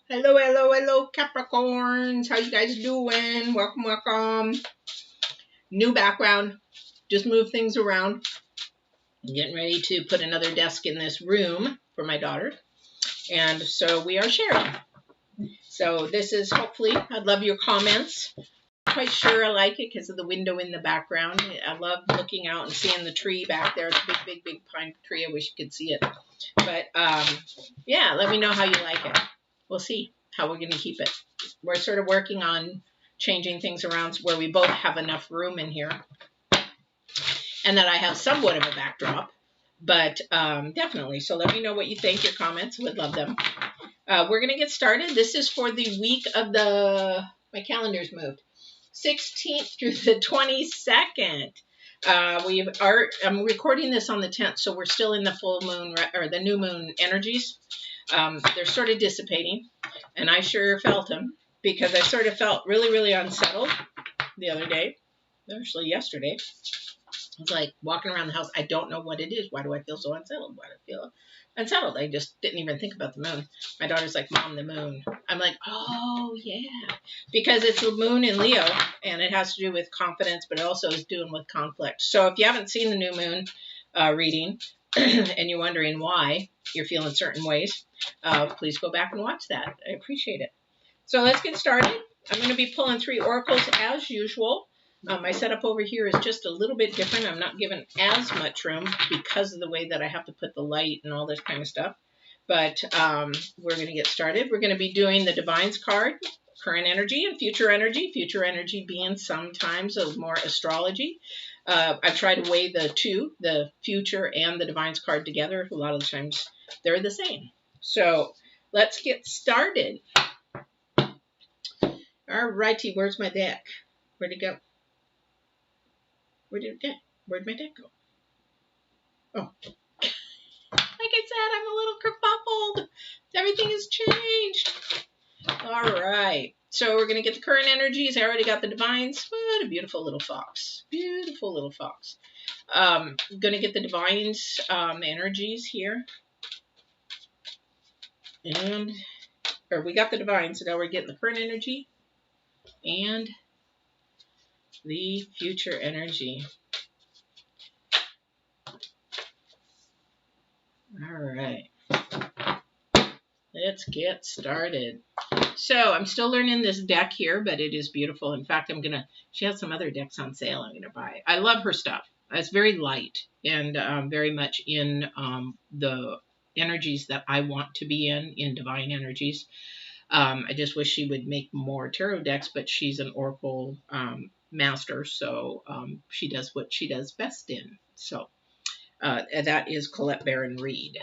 Hello, hello, hello, Capricorns. How you guys doing? Welcome, welcome. New background. Just move things around. I'm getting ready to put another desk in this room for my daughter. And so we are sharing. So this is hopefully, I'd love your comments. Not quite sure I like it because of the window in the background. I love looking out and seeing the tree back there. It's a big, big, big pine tree. I wish you could see it. But yeah, let me know how you like it. We'll see how we're going to keep it. We're sort of working on changing things around where we both have enough room in here and that I have somewhat of a backdrop, but definitely. So let me know what you think, your comments. Would love them. We're going to get started. This is for the week of my calendar's moved, 16th through the 22nd. I'm recording this on the 10th, so we're still in the full moon or the new moon energies. They're sort of dissipating, and I sure felt them because I sort of felt really, really unsettled the other day, actually yesterday. I was like walking around the house. I don't know what it is. Why do I feel so unsettled? Why do I feel unsettled? I just didn't even think about the moon. My daughter's like, Mom, the moon. I'm like, oh, yeah. Because it's the moon in Leo, and it has to do with confidence, but it also is doing with conflict. So if you haven't seen the new moon reading and you're wondering why you're feeling certain ways, please go back and watch that. I appreciate it. So let's get started. I'm going to be pulling 3 oracles as usual. My setup over here is just a little bit different. I'm not given as much room because of the way that I have to put the light and all this kind of stuff. But we're going to get started. We're going to be doing the Divine's card, current energy and future energy. Future energy being sometimes a more astrology. I've tried to weigh the two, the future and the Divine's card together. A lot of the times they're the same. So let's get started. All righty, where's my deck? Where'd it go? Where'd my deck go? Oh, like I said, I'm a little kerfuffled. Everything has changed. All right. So we're going to get the current energies. I already got the Divines. What a beautiful little fox. Beautiful little fox. I'm going to get the Divines energies here. Or we got the Divines, so now we're getting the current energy and the future energy. All right. Let's get started. So I'm still learning this deck here, but it is beautiful. In fact, she has some other decks on sale I'm going to buy. I love her stuff. It's very light and very much in the energies that I want to be in divine energies. I just wish she would make more tarot decks, but she's an oracle master, so she does what she does best in. So that is Colette Baron-Reid.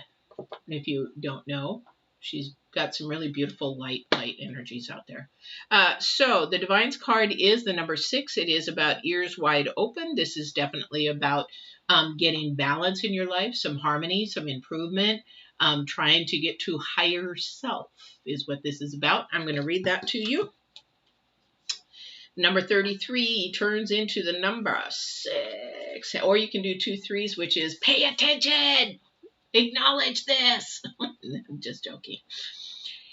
If you don't know, she's got some really beautiful light energies out there. So the Divine's card is the number 6. It is about ears wide open. This is definitely about getting balance in your life, some harmony, some improvement, trying to get to higher self is what this is about. I'm going to read that to you. Number 33 turns into the number 6. Or you can do 2 3s, which is pay attention. Acknowledge this. I'm just joking.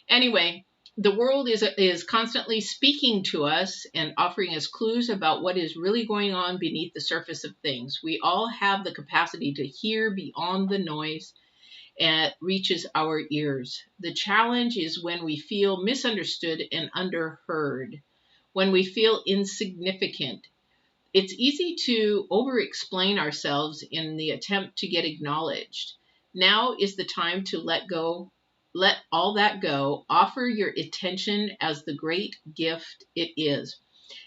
Anyway, the world is constantly speaking to us and offering us clues about what is really going on beneath the surface of things. We all have the capacity to hear beyond the noise and reaches our ears. The challenge is when we feel misunderstood and underheard, when we feel insignificant. It's easy to over-explain ourselves in the attempt to get acknowledged. Now is the time to let all that go, offer your attention as the great gift it is.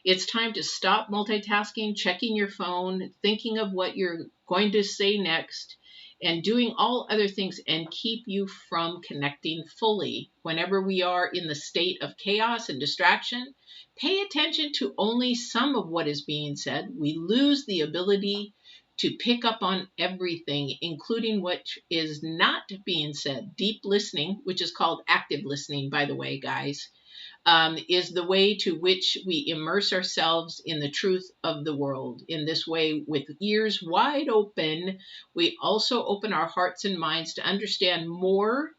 It's time to stop multitasking, checking your phone, thinking of what you're going to say next, and doing all other things and keep you from connecting fully. Whenever we are in the state of chaos and distraction, pay attention to only some of what is being said. We lose the ability to pick up on everything, including what is not being said. Deep listening, which is called active listening, by the way, guys, is the way to which we immerse ourselves in the truth of the world. In this way, with ears wide open, we also open our hearts and minds to understand more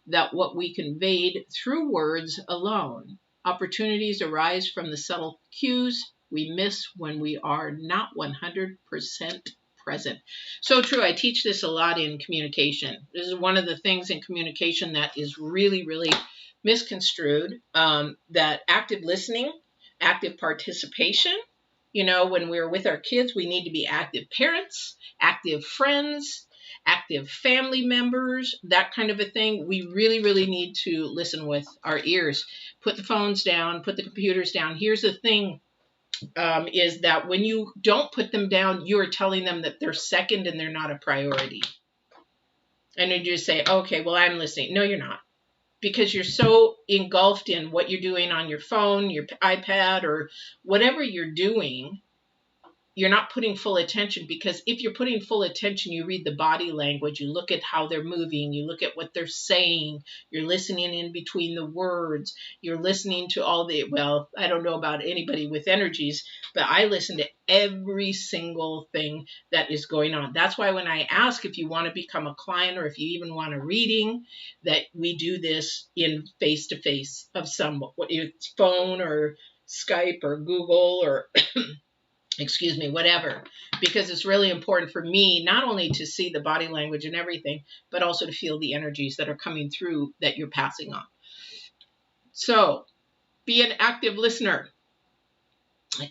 that what we conveyed through words alone. Opportunities arise from the subtle cues we miss when we are not 100% present. So true. I teach this a lot in communication. This is one of the things in communication that is really, really misconstrued, that active listening, active participation. You know, when we're with our kids, we need to be active parents, active friends, active family members, that kind of a thing. We really, really need to listen with our ears. Put the phones down, put the computers down. Here's the thing, is that when you don't put them down, you are telling them that they're second and they're not a priority. And you just say, okay, well, I'm listening. No, you're not. Because you're so engulfed in what you're doing on your phone, your iPad, or whatever you're doing, you're not putting full attention. Because if you're putting full attention, you read the body language, you look at how they're moving, you look at what they're saying, you're listening in between the words, you're listening to all the, well, I don't know about anybody with energies, but I listen to every single thing that is going on. That's why when I ask if you want to become a client or if you even want a reading, that we do this in face-to-face of some, it's phone or Skype or Google or excuse me, whatever, because it's really important for me not only to see the body language and everything, but also to feel the energies that are coming through that you're passing on. So be an active listener.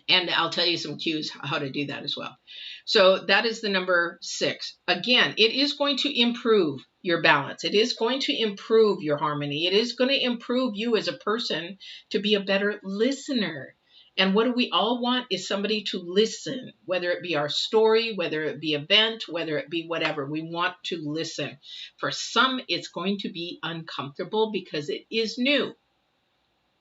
And I'll tell you some cues how to do that as well. So that is the number 6. Again, it is going to improve your balance. It is going to improve your harmony. It is going to improve you as a person to be a better listener. And what do we all want is somebody to listen, whether it be our story, whether it be event, whether it be whatever. We want to listen. For some, it's going to be uncomfortable because it is new.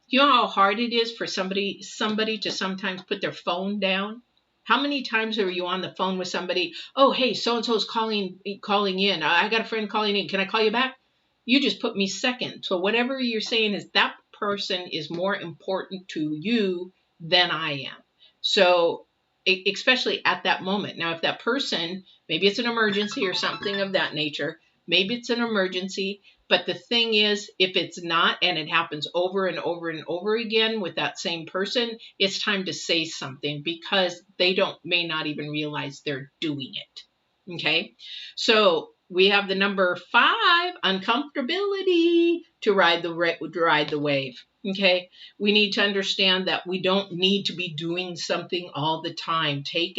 You know how hard it is for somebody to sometimes put their phone down? How many times are you on the phone with somebody? Oh, hey, so-and-so's calling in. I got a friend calling in. Can I call you back? You just put me second. So whatever you're saying is that person is more important to you than I am. So especially at that moment. Now, if that person, maybe it's an emergency or something of that nature, maybe it's an emergency, but the thing is, if it's not, and it happens over and over and over again with that same person, it's time to say something because they may not even realize they're doing it. Okay. So we have the number 5, uncomfortability, to ride the wave. Okay. We need to understand that we don't need to be doing something all the time. Take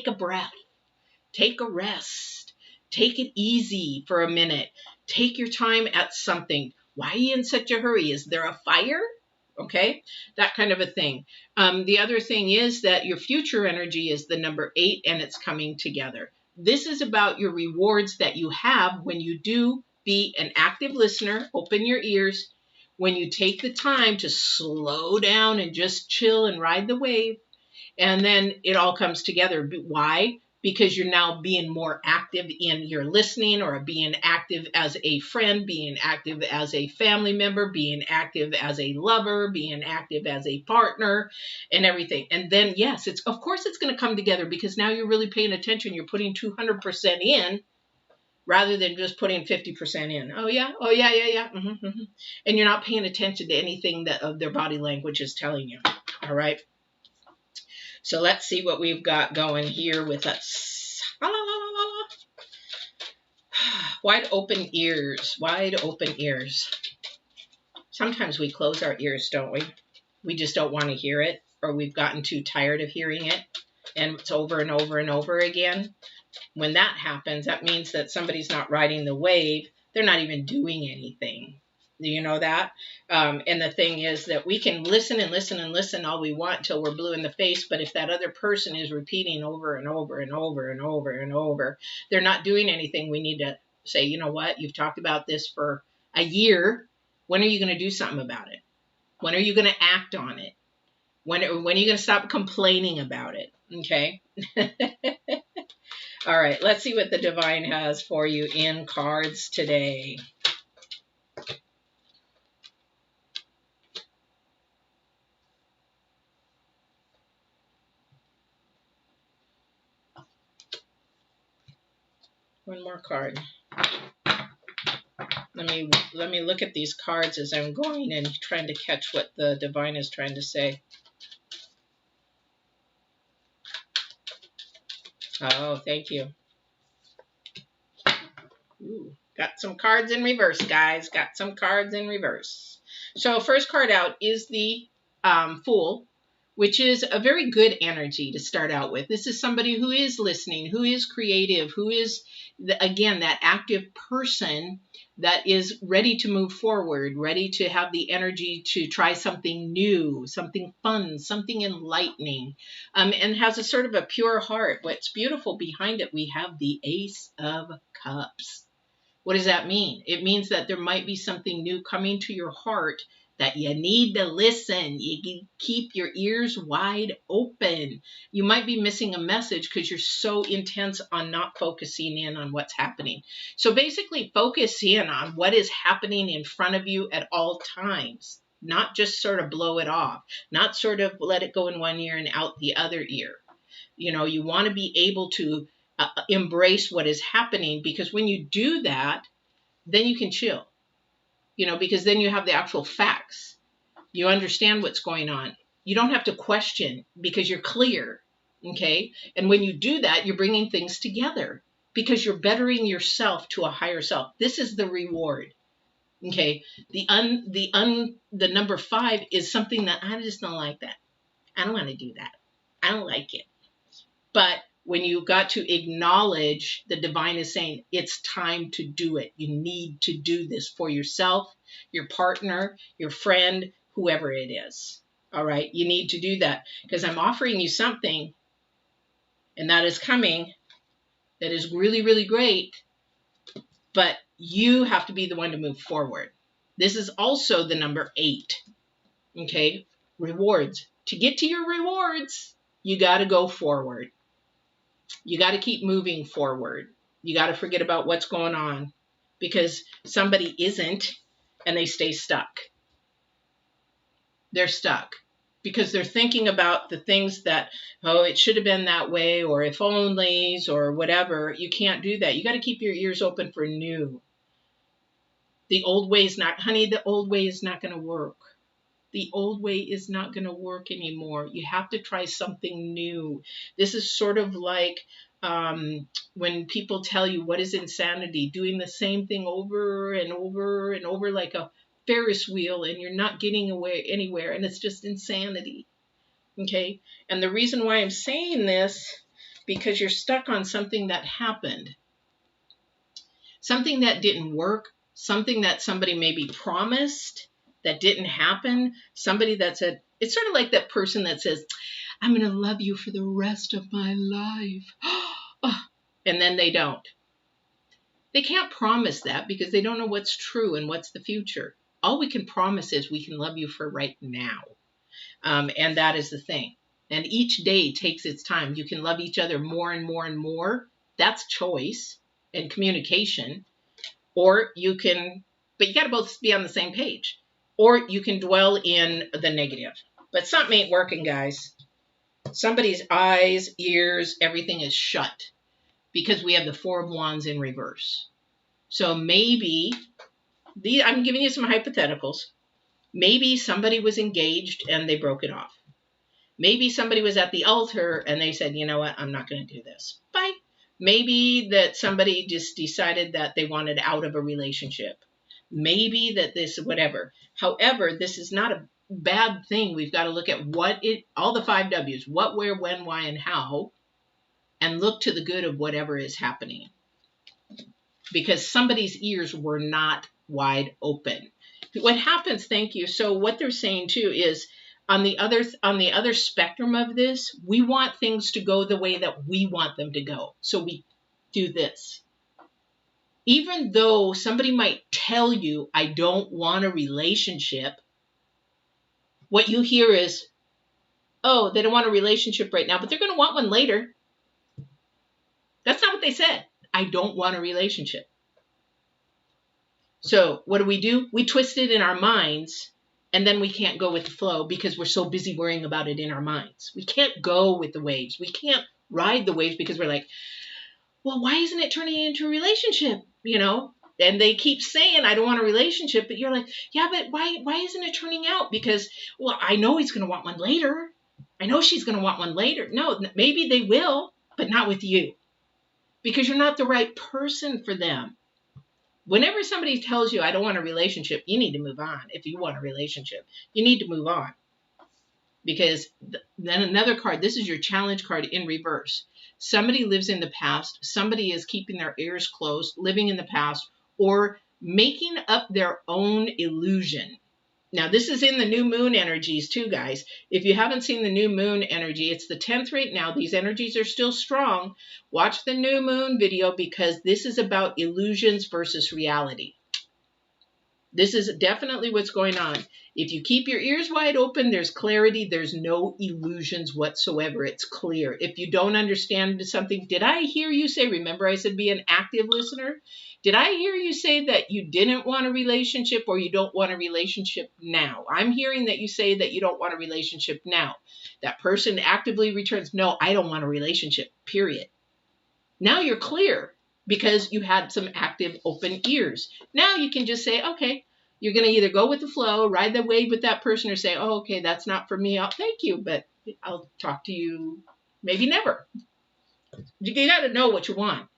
a breath, take a rest, take it easy for a minute. Take your time at something. Why are you in such a hurry? Is there a fire? Okay, that kind of a thing. The other thing is that your future energy is the number 8 and it's coming together. This is about your rewards that you have when you do be an active listener, open your ears, when you take the time to slow down and just chill and ride the wave, and then it all comes together. Why? Because you're now being more active in your listening, or being active as a friend, being active as a family member, being active as a lover, being active as a partner, and everything. And then, yes, of course it's going to come together because now you're really paying attention. You're putting 200% in rather than just putting 50% in. Oh, yeah. Mm-hmm. And you're not paying attention to anything that their body language is telling you. All right. So let's see what we've got going here with us. Wide open ears, wide open ears. Sometimes we close our ears, don't we? We just don't want to hear it, or we've gotten too tired of hearing it, and it's over and over and over again. When that happens, that means that somebody's not riding the wave. They're not even doing anything. Do you know that? And the thing is that we can listen and listen and listen all we want until we're blue in the face. But if that other person is repeating over and over and over and over and over, they're not doing anything. We need to say, you know what? You've talked about this for a year. When are you going to do something about it? When are you going to act on it? When are you going to stop complaining about it? Okay. All right. Let's see what the divine has for you in cards today. One more card. Let me look at these cards as I'm going and trying to catch what the divine is trying to say. Oh, thank you. Ooh, got some cards in reverse, guys. Got some cards in reverse. So first card out is the Fool, which is a very good energy to start out with. This is somebody who is listening, who is creative, who is, again, that active person that is ready to move forward, ready to have the energy to try something new, something fun, something enlightening, and has a sort of a pure heart. What's beautiful behind it, we have the Ace of Cups. What does that mean? It means that there might be something new coming to your heart that you need to listen. You keep your ears wide open. You might be missing a message because you're so intense on not focusing in on what's happening. So basically focus in on what is happening in front of you at all times, not just sort of blow it off, not sort of let it go in one ear and out the other ear. You know, you want to be able to embrace what is happening, because when you do that, then you can chill, you know, because then you have the actual facts. You understand what's going on. You don't have to question because you're clear. Okay. And when you do that, you're bringing things together because you're bettering yourself to a higher self. This is the reward. Okay. The number 5 is something that I just don't like that. I don't want to do that. I don't like it. But when you got to acknowledge, the divine is saying it's time to do it. You need to do this for yourself, your partner, your friend, whoever it is. All right. You need to do that because I'm offering you something, and that is coming, that is really, really great. But you have to be the one to move forward. This is also the number 8. Okay. Rewards. To get to your rewards, you got to go forward. You got to keep moving forward. You got to forget about what's going on, because somebody isn't and they stay stuck. They're stuck because they're thinking about the things that, oh, it should have been that way, or if onlys or whatever. You can't do that. You got to keep your ears open for new. The old way is not, honey, the old way is not going to work. The old way is not going to work anymore. You have to try something new. This is sort of like when people tell you what is insanity, doing the same thing over and over and over like a Ferris wheel, and you're not getting away anywhere, and it's just insanity. Okay? And the reason why I'm saying this, because you're stuck on something that happened, something that didn't work, something that somebody maybe promised that didn't happen, somebody that said, it's sort of like that person that says, I'm going to love you for the rest of my life. And then they don't. They can't promise that because they don't know what's true and what's the future. All we can promise is we can love you for right now. And that is the thing. And each day takes its time. You can love each other more and more and more. That's choice and communication. Or you can, but you got to both be on the same page. Or you can dwell in the negative. But something ain't working, guys. Somebody's eyes, ears, everything is shut because we have the 4 of Wands in reverse. So maybe, I'm giving you some hypotheticals. Maybe somebody was engaged and they broke it off. Maybe somebody was at the altar and they said, you know what, I'm not going to do this. Bye. Maybe that somebody just decided that they wanted out of a relationship. Maybe that this, whatever. However, this is not a bad thing. We've got to look at all the 5 W's, what, where, when, why, and how, and look to the good of whatever is happening. Because somebody's ears were not wide open. What happens, thank you. So what they're saying too is on the other spectrum of this, we want things to go the way that we want them to go. So we do this. Even though somebody might tell you, I don't want a relationship, what you hear is, oh, they don't want a relationship right now, but they're going to want one later. That's not what they said. I don't want a relationship. So what do? We twist it in our minds, and then we can't go with the flow because we're so busy worrying about it in our minds. We can't go with the waves. We can't ride the waves because we're like, well, why isn't it turning into a relationship? You know, And they keep saying, I don't want a relationship. But you're like, yeah, but why isn't it turning out? Because, well, I know he's going to want one later. I know she's going to want one later. No, maybe they will, but not with you. Because you're not the right person for them. Whenever somebody tells you, I don't want a relationship, you need to move on. If you want a relationship, you need to move on. Because then another card, this is your challenge card in reverse. Somebody lives in the past. Somebody is keeping their ears closed, living in the past, or making up their own illusion. Now, this is in the new moon energies too, guys. If you haven't seen the new moon energy, it's the 10th right now. These energies are still strong. Watch the new moon video because this is about illusions versus reality. This is definitely what's going on. If you keep your ears wide open, there's clarity. There's no illusions whatsoever. It's clear. If you don't understand something, did I hear you say, remember I said be an active listener? Did I hear you say that you didn't want a relationship or you don't want a relationship now? I'm hearing that you say that you don't want a relationship now. That person actively returns, no, I don't want a relationship, period. Now you're clear because you had some active open ears. Now you can just say, okay, you're going to either go with the flow, ride the wave with that person, or say, oh, okay, that's not for me. Thank you, but I'll talk to you maybe never. You got to know what you want.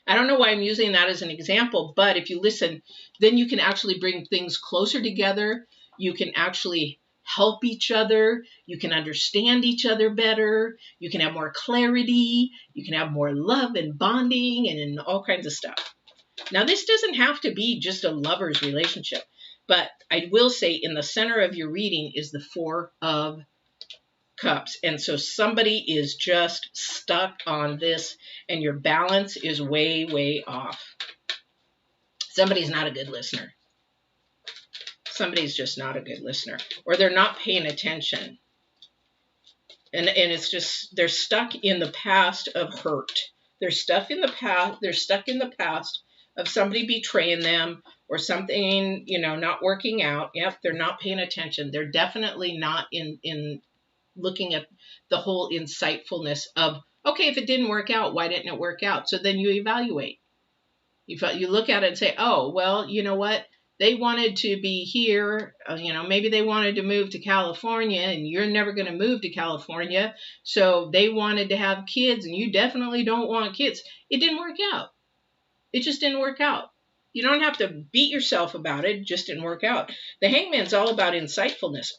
I don't know why I'm using that as an example, but if you listen, then you can actually bring things closer together. You can actually help each other. You can understand each other better. You can have more clarity. You can have more love and bonding and all kinds of stuff. Now, this doesn't have to be just a lover's relationship, but I will say in the center of your reading is the Four of Cups. And so somebody is just stuck on this and your balance is way, way off. Somebody's not a good listener. Somebody's just not a good listener, or they're not paying attention. And it's just, they're stuck in the past of hurt. They're stuck in the past. They're stuck in the past of somebody betraying them or something, not working out. Yep, they're not paying attention. They're definitely not in looking at the whole insightfulness of, okay, if it didn't work out, why didn't it work out? So then you evaluate. You look at it and say, oh, well, you know what? They wanted to be here, maybe they wanted to move to California and you're never going to move to California. So they wanted to have kids and you definitely don't want kids. It didn't work out. It just didn't work out. You don't have to beat yourself about it. It just didn't work out. The Hangman's all about insightfulness.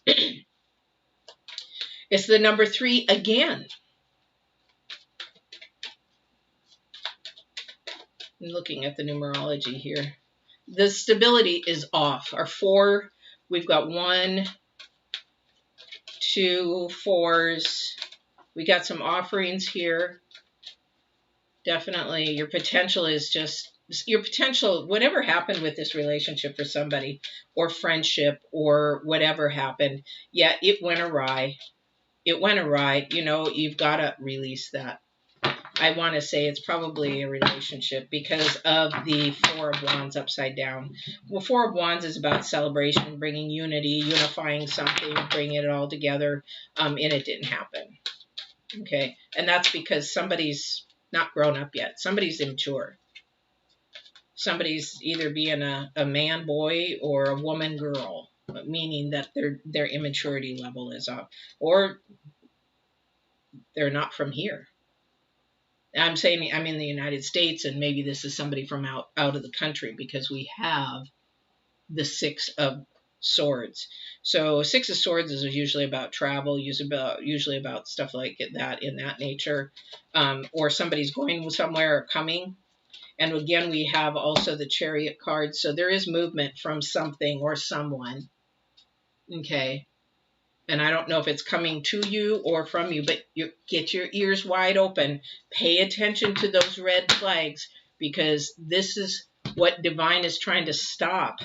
It's the number 3 again. I'm looking at the numerology here. The stability is off. Our 4, we've got 1, 2 4s. We got some offerings here. Definitely your potential is just, your potential, whatever happened with this relationship for somebody or friendship or whatever happened, yeah, it went awry. It went awry. You've got to release that. I want to say it's probably a relationship because of the 4 of Wands upside down. Well, 4 of Wands is about celebration, bringing unity, unifying something, bringing it all together, and it didn't happen. Okay, and that's because somebody's not grown up yet. Somebody's immature. Somebody's either being a man boy or a woman girl, meaning that their immaturity level is up, or they're not from here. I'm saying I'm in the United States, and maybe this is somebody from out of the country because we have the 6 of Swords. So 6 of Swords is usually about travel, usually about stuff like that in that nature, or somebody's going somewhere or coming. And again, we have also the Chariot card. So there is movement from something or someone. Okay. And I don't know if it's coming to you or from you, but you get your ears wide open. Pay attention to those red flags because this is what divine is trying to stop.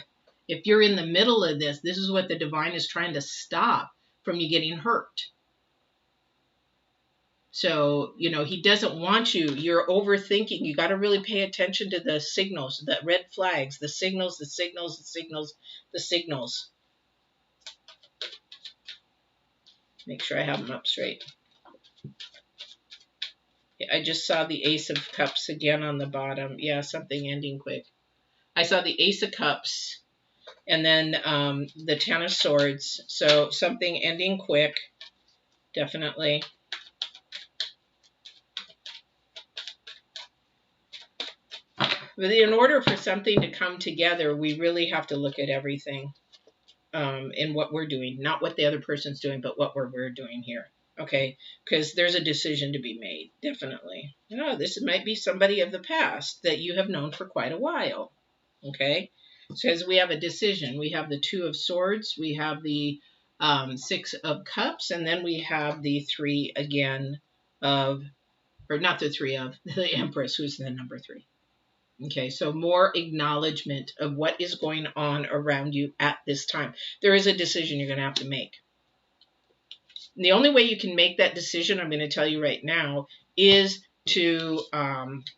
If you're in the middle of this, this is what the divine is trying to stop from you getting hurt. So, he doesn't want you. You're overthinking. You got to really pay attention to the signals, the red flags, the signals, the signals, the signals, the signals. Make sure I have them up straight. Yeah, I just saw the Ace of Cups again on the bottom. Yeah, something ending quick. I saw the Ace of Cups and then the Ten of Swords. So something ending quick, definitely. But in order for something to come together, we really have to look at everything in what we're doing, not what the other person's doing, but what we're doing here. Okay, because there's a decision to be made, definitely. You know, this might be somebody of the past that you have known for quite a while. Okay, so as we have a decision, we have the Two of Swords, we have the Six of Cups, and then we have the Three again of, or not the Three of, the Empress, who's the number 3. Okay, so more acknowledgement of what is going on around you at this time. There is a decision you're going to have to make. And the only way you can make that decision, I'm going to tell you right now, is to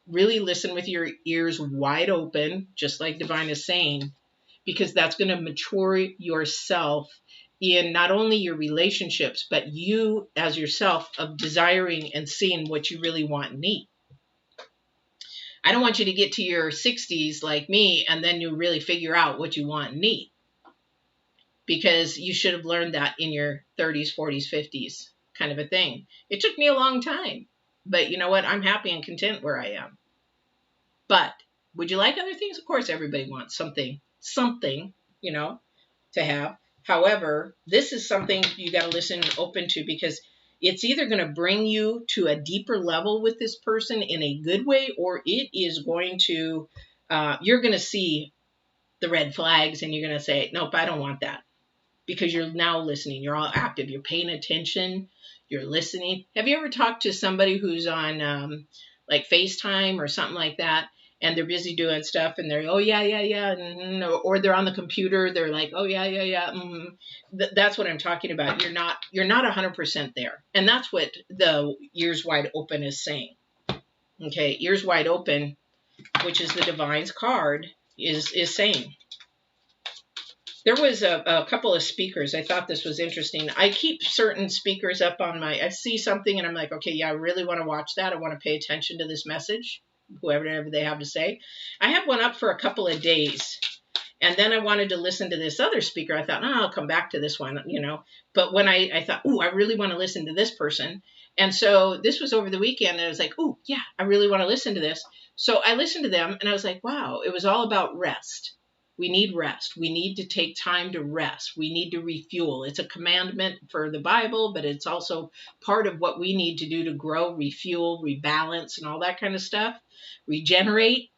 really listen with your ears wide open, just like Divine is saying, because that's going to mature yourself in not only your relationships, but you as yourself of desiring and seeing what you really want and need. I don't want you to get to your 60s like me and then you really figure out what you want and need. Because you should have learned that in your 30s, 40s, 50s kind of a thing. It took me a long time. But you know what? I'm happy and content where I am. But would you like other things? Of course, everybody wants something, you know, to have. However, this is something you got to listen open to because it's either going to bring you to a deeper level with this person in a good way, or it is going to, you're going to see the red flags and you're going to say, nope, I don't want that. Because you're now listening. You're all active. You're paying attention. You're listening. Have you ever talked to somebody who's on like FaceTime or something like that, and they're busy doing stuff, and they're, oh, yeah, or they're on the computer. They're like, oh, yeah. That's what I'm talking about. You're not 100% there. And that's what the Ears Wide Open is saying. Okay, Ears Wide Open, which is the Divine's card, is saying. There was a couple of speakers. I thought this was interesting. I keep certain speakers up on I see something and I'm like, okay, yeah, I really want to watch that. I want to pay attention to this message, whoever they have to say. I had one up for a couple of days. And then I wanted to listen to this other speaker. I thought, I'll come back to this one, you know. But when I thought, I really want to listen to this person. And so this was over the weekend. And I was like, yeah, I really want to listen to this. So I listened to them and I was like, wow, it was all about rest. We need rest. We need to take time to rest. We need to refuel. It's a commandment for the Bible, but it's also part of what we need to do to grow, refuel, rebalance, and all that kind of stuff. Regenerate.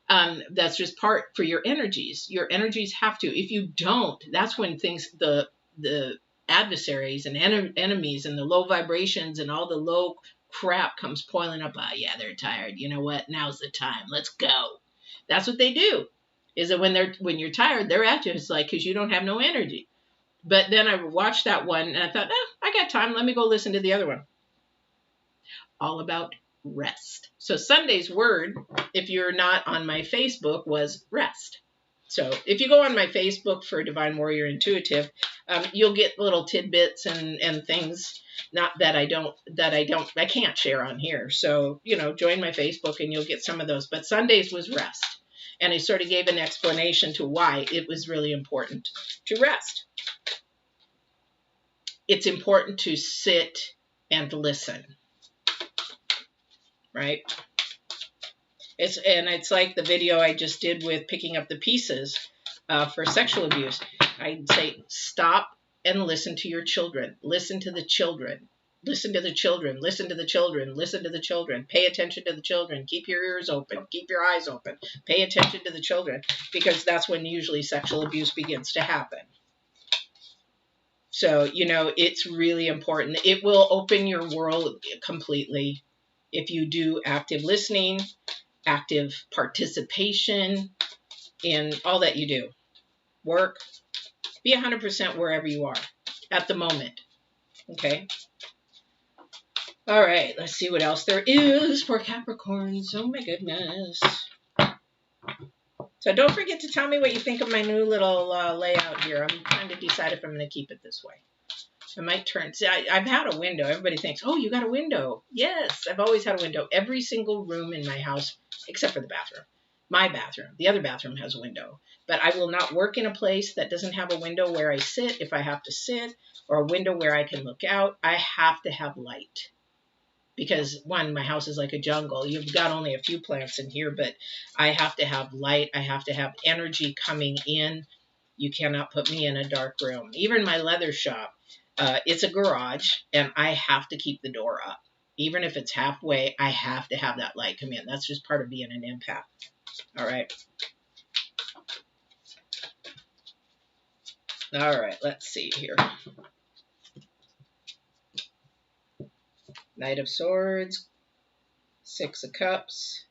That's just part for your energies. Your energies have to. If you don't, that's when things, the adversaries and enemies and the low vibrations and all the low crap comes piling up. Yeah, they're tired. You know what? Now's the time. Let's go. That's what they do. Is that when you're tired, they're at you. It's like, because you don't have no energy. But then I watched that one and I thought, I got time. Let me go listen to the other one. All about rest. So Sunday's word, if you're not on my Facebook, was rest. So if you go on my Facebook for Divine Warrior Intuitive, you'll get little tidbits and things. Not that I can't share on here. So, join my Facebook and you'll get some of those. But Sunday's was rest. And I sort of gave an explanation to why it was really important to rest. It's important to sit and listen, right? It's like the video I just did with picking up the pieces for sexual abuse. I'd say stop and listen to your children. Listen to the children. Listen to the children. Listen to the children. Listen to the children. Pay attention to the children. Keep your ears open. Keep your eyes open. Pay attention to the children, because that's when usually sexual abuse begins to happen. So, it's really important. It will open your world completely if you do active listening, active participation in all that you do. Work. Be 100% wherever you are at the moment. Okay? All right, let's see what else there is for Capricorns. Oh, my goodness. So don't forget to tell me what you think of my new little layout here. I'm trying to decide if I'm going to keep it this way. I might turn. See, I've had a window. Everybody thinks, oh, you got a window. Yes, I've always had a window. Every single room in my house, except for the bathroom, my bathroom. The other bathroom has a window. But I will not work in a place that doesn't have a window where I sit if I have to sit, or a window where I can look out. I have to have light. Because, one, my house is like a jungle. You've got only a few plants in here, but I have to have light. I have to have energy coming in. You cannot put me in a dark room. Even my leather shop, it's a garage, and I have to keep the door up. Even if it's halfway, I have to have that light come in. That's just part of being an empath. All right. All right, let's see here. Knight of Swords, Six of Cups,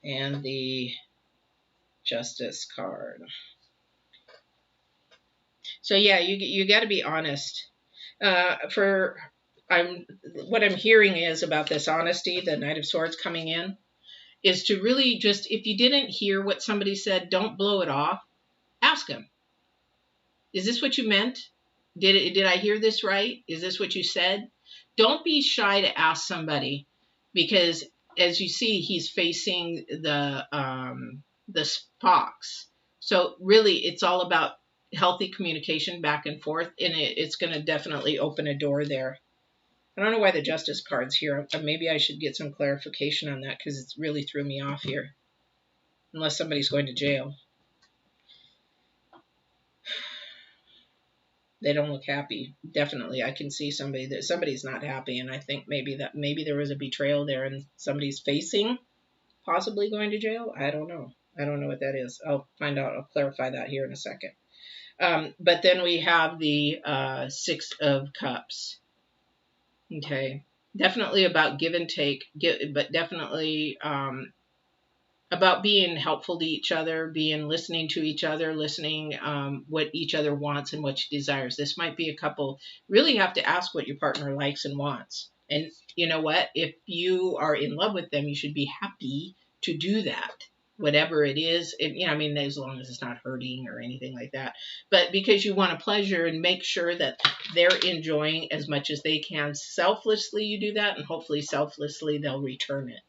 and the Justice card. So yeah, you got to be honest. What I'm hearing is about this honesty, the Knight of Swords coming in, is to really just, if you didn't hear what somebody said, don't blow it off. Ask them, is this what you meant? Did I hear this right? Is this what you said? Don't be shy to ask somebody, because as you see, he's facing the Fox. So really, it's all about healthy communication back and forth, and it's going to definitely open a door there. I don't know why the Justice card's here. Maybe I should get some clarification on that, because it's really threw me off here. Unless somebody's going to jail. They don't look happy. Definitely, I can see somebody's not happy, and I think maybe there was a betrayal there, and somebody's facing possibly going to jail. I don't know. I don't know what that is. I'll find out. I'll clarify that here in a second. But then we have the Six of Cups. Okay, definitely about give and take, but definitely about being helpful to each other, listening to each other, listening what each other wants and what she desires. This might be a couple, really have to ask what your partner likes and wants. And you know what? If you are in love with them, you should be happy to do that, whatever it is. I mean, as long as it's not hurting or anything like that. But because you want a pleasure, and make sure that they're enjoying as much as they can. Selflessly, you do that, and hopefully selflessly they'll return it.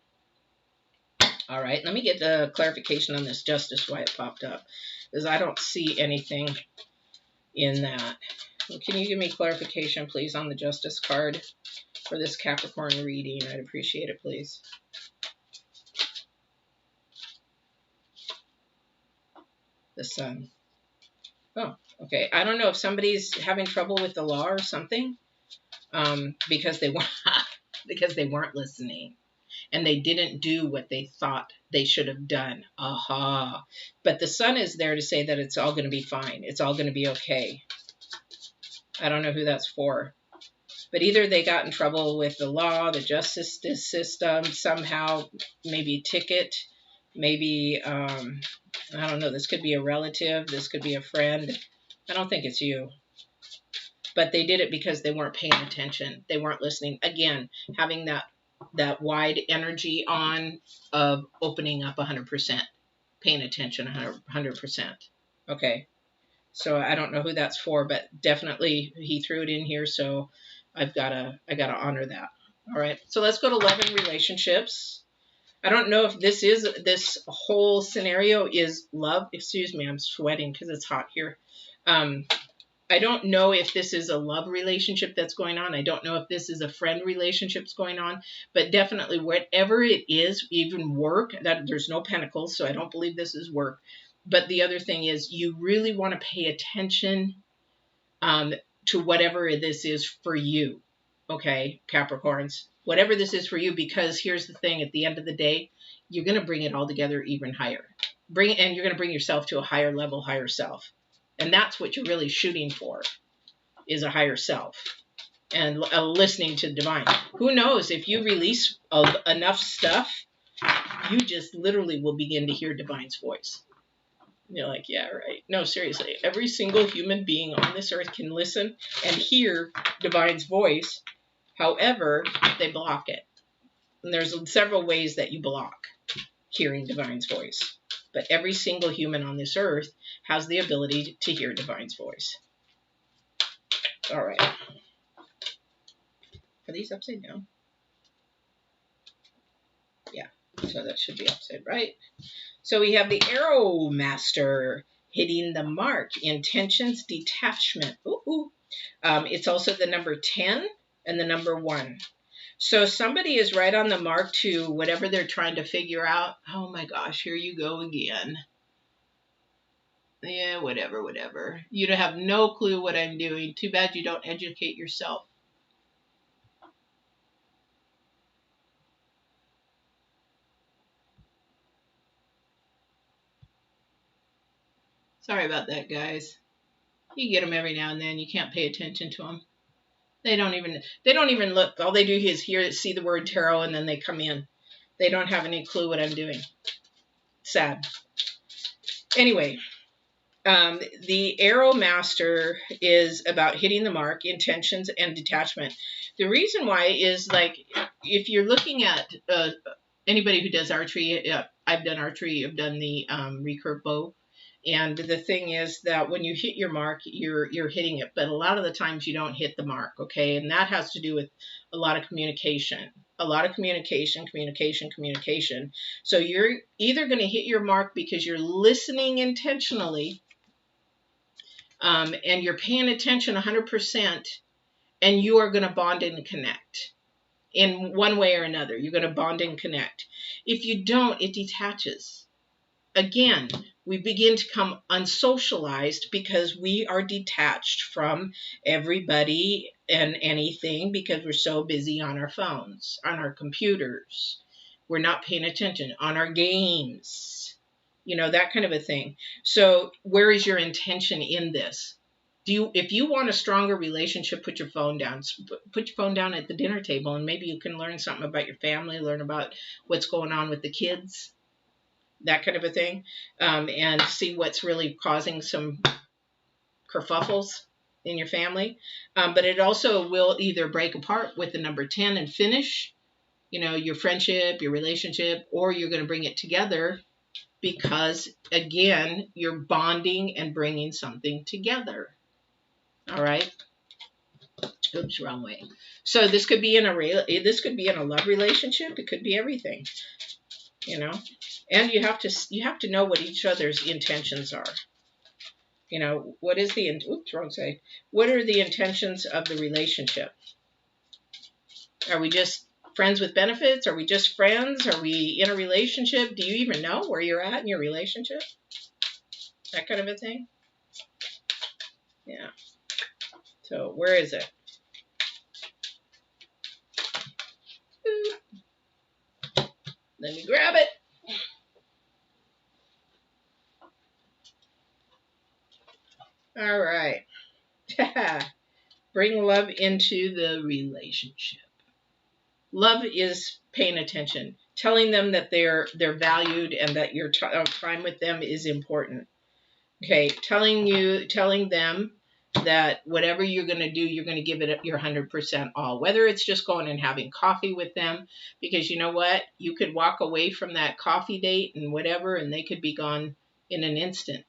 All right, let me get the clarification on this Justice, why it popped up, because I don't see anything in that. Well, can you give me clarification, please, on the Justice card for this Capricorn reading? I'd appreciate it, please. The Sun. Oh, okay. I don't know if somebody's having trouble with the law or something, because they weren't listening. And they didn't do what they thought they should have done. Aha. But the Sun is there to say that it's all going to be fine. It's all going to be okay. I don't know who that's for. But either they got in trouble with the law, the justice system, somehow, maybe ticket, maybe, I don't know, this could be a relative, this could be a friend. I don't think it's you. But they did it because they weren't paying attention. They weren't listening. Again, having that wide energy on of opening up 100%, paying attention 100%. Okay, so I don't know who that's for, but definitely he threw it in here, so I gotta honor that. All right, so let's go to love and relationships. I don't know if this whole scenario is love. Excuse me, I'm sweating because it's hot here. I don't know if this is a love relationship that's going on. I don't know if this is a friend relationship that's going on, but definitely whatever it is, even work, that there's no pentacles, so I don't believe this is work. But the other thing is you really want to pay attention to whatever this is for you. Okay, Capricorns, whatever this is for you, because here's the thing, at the end of the day, you're going to bring it all together even higher. And you're going to bring yourself to a higher level, higher self. And that's what you're really shooting for, is a higher self and listening to divine. Who knows, if you release enough stuff, you just literally will begin to hear divine's voice. You're like, yeah, right. No, seriously, every single human being on this earth can listen and hear divine's voice. However, they block it. And there's several ways that you block hearing divine's voice. But every single human on this earth has the ability to hear divine's voice. All right. Are these upside down? Yeah. So that should be upside right. So we have the Arrow Master, hitting the mark, intentions, detachment. Ooh, ooh. It's also the number 10 and the number 1. So somebody is right on the mark to whatever they're trying to figure out. Oh my gosh, here you go again. Yeah, whatever. You have no clue what I'm doing. Too bad you don't educate yourself. Sorry about that, guys. You get them every now and then. You can't pay attention to them. They don't even look. All they do is see the word tarot, and then they come in. They don't have any clue what I'm doing. Sad. Anyway, the Arrow Master is about hitting the mark, intentions, and detachment. The reason why is, like, if you're looking at anybody who does archery, I've done archery, I've done the recurve bow. And the thing is that when you hit your mark, you're hitting it. But a lot of the times you don't hit the mark, okay? And that has to do with a lot of communication. A lot of communication. So you're either going to hit your mark because you're listening intentionally, and you're paying attention 100%, and you are going to bond and connect in one way or another. You're going to bond and connect. If you don't, it detaches. Again, we begin to come unsocialized because we are detached from everybody and anything because we're so busy on our phones, on our computers. We're not paying attention, on our games, that kind of a thing. So where is your intention in this? If you want a stronger relationship, put your phone down. Put your phone down at the dinner table, and maybe you can learn something about your family, learn about what's going on with the kids, that kind of a thing, and see what's really causing some kerfuffles in your family. But it also will either break apart with the number 10 and finish, your friendship, your relationship, or you're going to bring it together because, again, you're bonding and bringing something together. All right. Oops, wrong way. So this could be in a love relationship. It could be everything, and you have to know what each other's intentions are. What is wrong side. What are the intentions of the relationship? Are we just friends with benefits? Are we just friends? Are we in a relationship? Do you even know where you're at in your relationship? That kind of a thing. Yeah. So where is it? Let me grab it. All right. Bring love into the relationship. Love is paying attention, telling them that they're valued and that your time with them is important. Okay, telling them that whatever you're going to do, you're going to give it your 100% all. Whether it's just going and having coffee with them, because you know what? You could walk away from that coffee date and whatever, and they could be gone in an instant.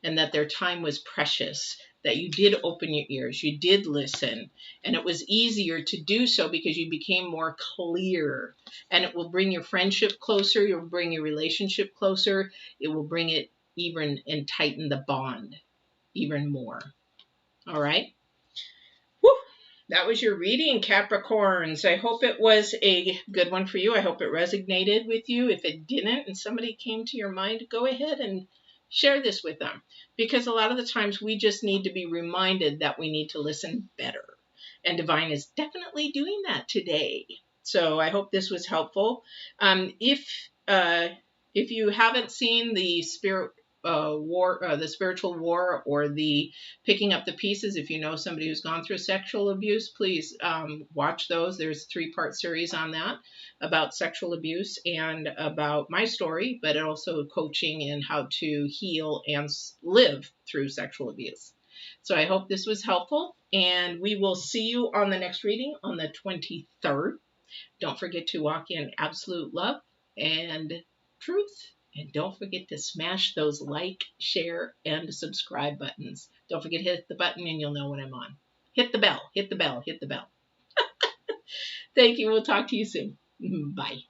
And that their time was precious, that you did open your ears, you did listen, and it was easier to do so because you became more clear. And it will bring your friendship closer, it will bring your relationship closer, it will bring it even and tighten the bond even more. All right. Woo! That was your reading, Capricorns. I hope it was a good one for you. I hope it resonated with you. If it didn't and somebody came to your mind, go ahead and share this with them, because a lot of the times we just need to be reminded that we need to listen better, and Divine is definitely doing that today. So I hope this was helpful. If you haven't seen the the spiritual war, or the picking up the pieces, if you know somebody who's gone through sexual abuse, please watch those. There's a 3-part series on that, about sexual abuse and about my story, but also coaching in how to heal and live through sexual abuse. So I hope this was helpful, and we will see you on the next reading on the 23rd. Don't forget to walk in absolute love and truth. And don't forget to smash those like, share, and subscribe buttons. Don't forget to hit the button and you'll know when I'm on. Hit the bell, hit the bell, hit the bell. Thank you. We'll talk to you soon. Bye.